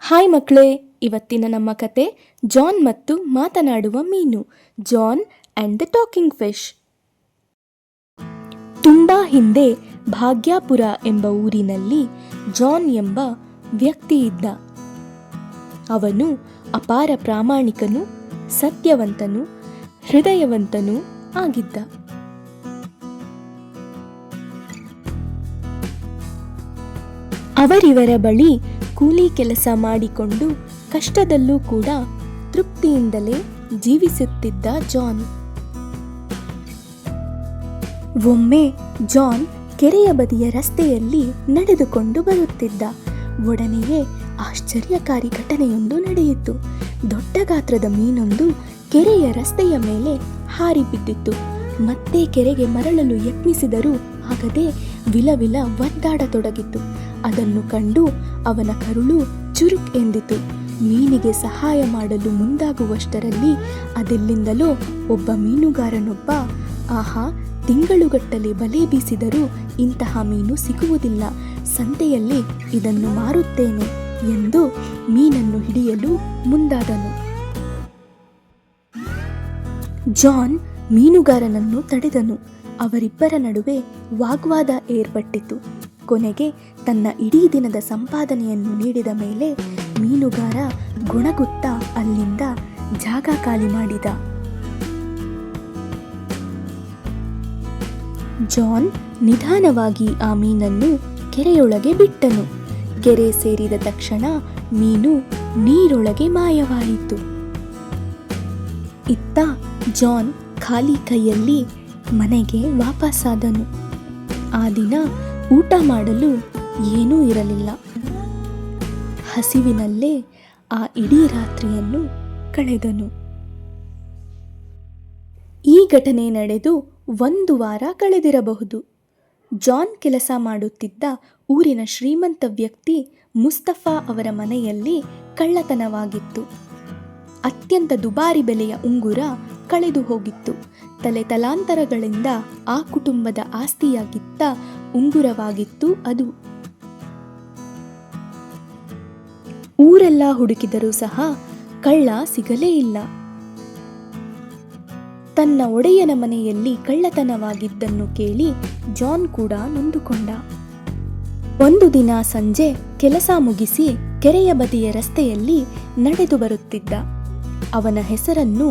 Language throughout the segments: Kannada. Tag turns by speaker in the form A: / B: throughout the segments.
A: ಹಾಯ್ ಮಕ್ಕಳೇ, ಇವತ್ತಿನ ನಮ್ಮ ಕತೆ ಜಾನ್ ಮತ್ತು ಮಾತನಾಡುವ ಮೀನು. John and the talking fish. ತುಂಬಾ ಹಿಂದೆ ಭಾಗ್ಯಾಪುರ ಎಂಬ ಊರಿನಲ್ಲಿ ಜಾನ್ ಎಂಬ ವ್ಯಕ್ತಿ ಇದ್ದ. ಅವನು ಅಪಾರ ಪ್ರಾಮಾಣಿಕನು, ಸತ್ಯವಂತನು, ಹೃದಯವಂತನೂ ಆಗಿದ್ದ. ಅವರಿವರ ಬಳಿ ಕೂಲಿ ಕೆಲಸ ಮಾಡಿಕೊಂಡು ಕಷ್ಟದಲ್ಲೂ ಕೂಡ ತೃಪ್ತಿಯಿಂದಲೇ ಜೀವಿಸುತ್ತಿದ್ದ ಜಾನ್. ಒಮ್ಮೆ ಜಾನ್ ಕೆರೆಯ ಬದಿಯ ರಸ್ತೆಯಲ್ಲಿ ನಡೆದುಕೊಂಡು ಬರುತ್ತಿದ್ದ. ಒಡನೆಯೇ ಆಶ್ಚರ್ಯಕಾರಿ ಘಟನೆಯೊಂದು ನಡೆಯಿತು. ದೊಡ್ಡ ಗಾತ್ರದ ಮೀನೊಂದು ಕೆರೆಯ ರಸ್ತೆಯ ಮೇಲೆ ಹಾರಿ ಬಿದ್ದಿತ್ತು. ಮತ್ತೆ ಕೆರೆಗೆ ಮರಳಲು ಯತ್ನಿಸಿದರೂ ಆಗದೆ ವಿಲವಿಲ ಒದ್ದಾಡತೊಡಗಿತು. ಅದನ್ನು ಕಂಡು ಅವನ ಕರುಳು ಚುರುಕ್ ಎಂದಿತು. ಮೀನಿಗೆ ಸಹಾಯ ಮಾಡಲು ಮುಂದಾಗುವಷ್ಟರಲ್ಲಿ ಅದೆಲ್ಲಿಂದಲೋ ಒಬ್ಬ ಮೀನುಗಾರನೊಬ್ಬ, ಆಹಾ, ತಿಂಗಳುಗಟ್ಟಲೆ ಬಲೆ ಬೀಸಿದರೂ ಇಂತಹ ಮೀನು ಸಿಗುವುದಿಲ್ಲ, ಸಂತೆಯಲ್ಲಿ ಇದನ್ನು ಮಾರುತ್ತೇನೆ ಎಂದು ಮೀನನ್ನು ಹಿಡಿಯಲು ಮುಂದಾದನು. ಜಾನ್ ಮೀನುಗಾರನನ್ನು ತಡೆದನು. ಅವರಿಬ್ಬರ ನಡುವೆ ವಾಗ್ವಾದ ಏರ್ಪಟ್ಟಿತು. ಕೊನೆಗೆ ತನ್ನ ಇಡೀ ದಿನದ ಸಂಪಾದನೆಯನ್ನು ನೀಡಿದ ಮೇಲೆ ಮೀನುಗಾರ ಗುಣಗುತ್ತಾ ಅಲ್ಲಿಂದ ಜಾಗ ಖಾಲಿ ಮಾಡಿದ. ಜಾನ್ ನಿಧಾನವಾಗಿ ಆ ಮೀನನ್ನು ಕೆರೆಯೊಳಗೆ ಬಿಟ್ಟನು. ಕೆರೆ ಸೇರಿದ ತಕ್ಷಣ ಮೀನು ನೀರೊಳಗೆ ಮಾಯವಾಯಿತು. ಇತ್ತ ಜಾನ್ ಖಾಲಿ ಕೈಯಲ್ಲಿ ಮನೆಗೆ ವಾಪಸ್ಸಾದನು. ಆ ದಿನ ಊಟ ಮಾಡಲು ಏನೂ ಇರಲಿಲ್ಲ. ಹಸಿವಿನಲ್ಲೇ ಆ ಇಡೀ ರಾತ್ರಿಯನ್ನು ಕಳೆದನು. ಈ ಘಟನೆ ನಡೆದು 1 ವಾರ ಕಳೆದಿರಬಹುದು. ಜಾನ್ ಕೆಲಸ ಮಾಡುತ್ತಿದ್ದ ಊರಿನ ಶ್ರೀಮಂತ ವ್ಯಕ್ತಿ ಮುಸ್ತಫಾ ಅವರ ಮನೆಯಲ್ಲಿ ಕಳ್ಳತನವಾಗಿತ್ತು. ಅತ್ಯಂತ ದುಬಾರಿ ಬೆಲೆಯ ಉಂಗುರ ಕಳೆದು ಹೋಗಿತ್ತು. ತಲೆತಲಾಂತರಗಳಿಂದ ಆ ಕುಟುಂಬದ ಆಸ್ತಿಯಾಗಿದ್ದ ಉಂಗುರವಾಗಿತ್ತು ಅದು. ಊರೆಲ್ಲ ಹುಡುಕಿದರೂ ಸಹ ಕಳ್ಳ ಸಿಗಲೇ ಇಲ್ಲ. ತನ್ನ ಒಡೆಯನ ಮನೆಯಲ್ಲಿ ಕಳ್ಳತನವಾಗಿದ್ದನ್ನು ಕೇಳಿ ಜಾನ್ ಕೂಡ ನೊಂದುಕೊಂಡ. ಒಂದು ದಿನ ಸಂಜೆ ಕೆಲಸ ಮುಗಿಸಿ ಕೆರೆಯ ಬದಿಯ ರಸ್ತೆಯಲ್ಲಿ ನಡೆದು ಬರುತ್ತಿದ್ದ. ಅವನ ಹೆಸರನ್ನು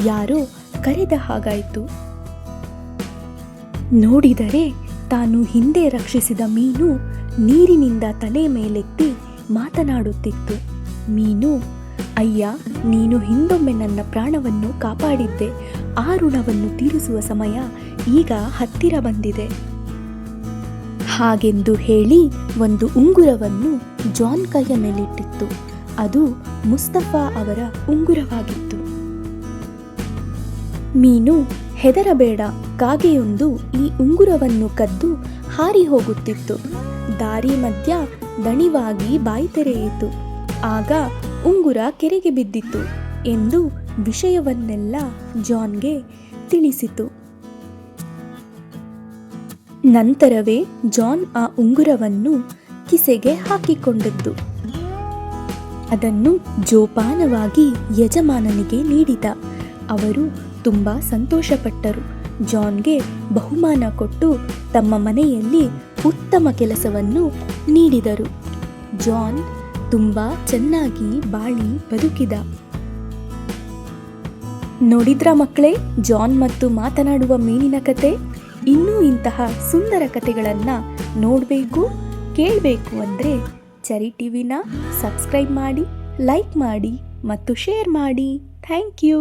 A: ಯಾರೋ ಕರೆದ ಹಾಗಾಯಿತು. ನೋಡಿದರೆ ತಾನು ಹಿಂದೆ ರಕ್ಷಿಸಿದ ಮೀನು ನೀರಿನಿಂದ ತಲೆ ಮೇಲೆತ್ತಿ ಮಾತನಾಡುತ್ತಿತ್ತು. ಮೀನು, ಅಯ್ಯ, ನೀನು ಹಿಂದೊಮ್ಮೆ ನನ್ನ ಪ್ರಾಣವನ್ನು ಕಾಪಾಡಿದ್ದೆ. ಆ ಋಣವನ್ನು ತೀರಿಸುವ ಸಮಯ ಈಗ ಹತ್ತಿರ ಬಂದಿದೆ. ಹಾಗೆಂದು ಹೇಳಿ ಒಂದು ಉಂಗುರವನ್ನು ಜಾನ್ ಕೈಯ ಮೇಲಿಟ್ಟಿತ್ತು. ಅದು ಮುಸ್ತಫಾ ಅವರ ಉಂಗುರವಾಗಿತ್ತು. ಮೀನು, ಹೆದರಬೇಡ, ಕಾಗೆಯೊಂದು ಈ ಉಂಗುರವನ್ನು ಕದ್ದು ಹಾರಿ ಹೋಗುತ್ತಿತ್ತು. ದಾರಿ ಮಧ್ಯ ದಣಿವಾಗಿ ಬಾಯಿ ತೆರೆಯಿತು. ಆಗ ಉಂಗುರ ಕೆರೆಗೆ ಬಿದ್ದಿತು ಎಂದು ವಿಷಯವನ್ನೆಲ್ಲ ಜಾನ್ಗೆ ತಿಳಿಸಿತು. ನಂತರವೇ ಜಾನ್ ಆ ಉಂಗುರವನ್ನು ಕಿಸೆಗೆ ಹಾಕಿಕೊಂಡದ್ದು. ಅದನ್ನು ಜೋಪಾನವಾಗಿ ಯಜಮಾನನಿಗೆ ನೀಡಿದ. ಅವರು ತುಂಬಾ ಸಂತೋಷಪಟ್ಟರು. ಜಾನ್ಗೆ ಬಹುಮಾನ ಕೊಟ್ಟು ತಮ್ಮ ಮನೆಯಲ್ಲಿ ಉತ್ತಮ ಕೆಲಸವನ್ನು ನೀಡಿದರು. ಜಾನ್ ತುಂಬಾ ಚೆನ್ನಾಗಿ ಬಾಳಿ ಬದುಕಿದ. ನೋಡಿದ್ರ ಮಕ್ಕಳೇ, ಜಾನ್ ಮತ್ತು ಮಾತನಾಡುವ ಮೀನಿನ ಕತೆ. ಇನ್ನೂ ಇಂತಹ ಸುಂದರ ಕತೆಗಳನ್ನು ನೋಡಬೇಕು, ಕೇಳಬೇಕು ಅಂದರೆ ಚರಿ ಟಿವಿನ ಸಬ್ಸ್ಕ್ರೈಬ್ ಮಾಡಿ, ಲೈಕ್ ಮಾಡಿ ಮತ್ತು ಶೇರ್ ಮಾಡಿ. Thank you.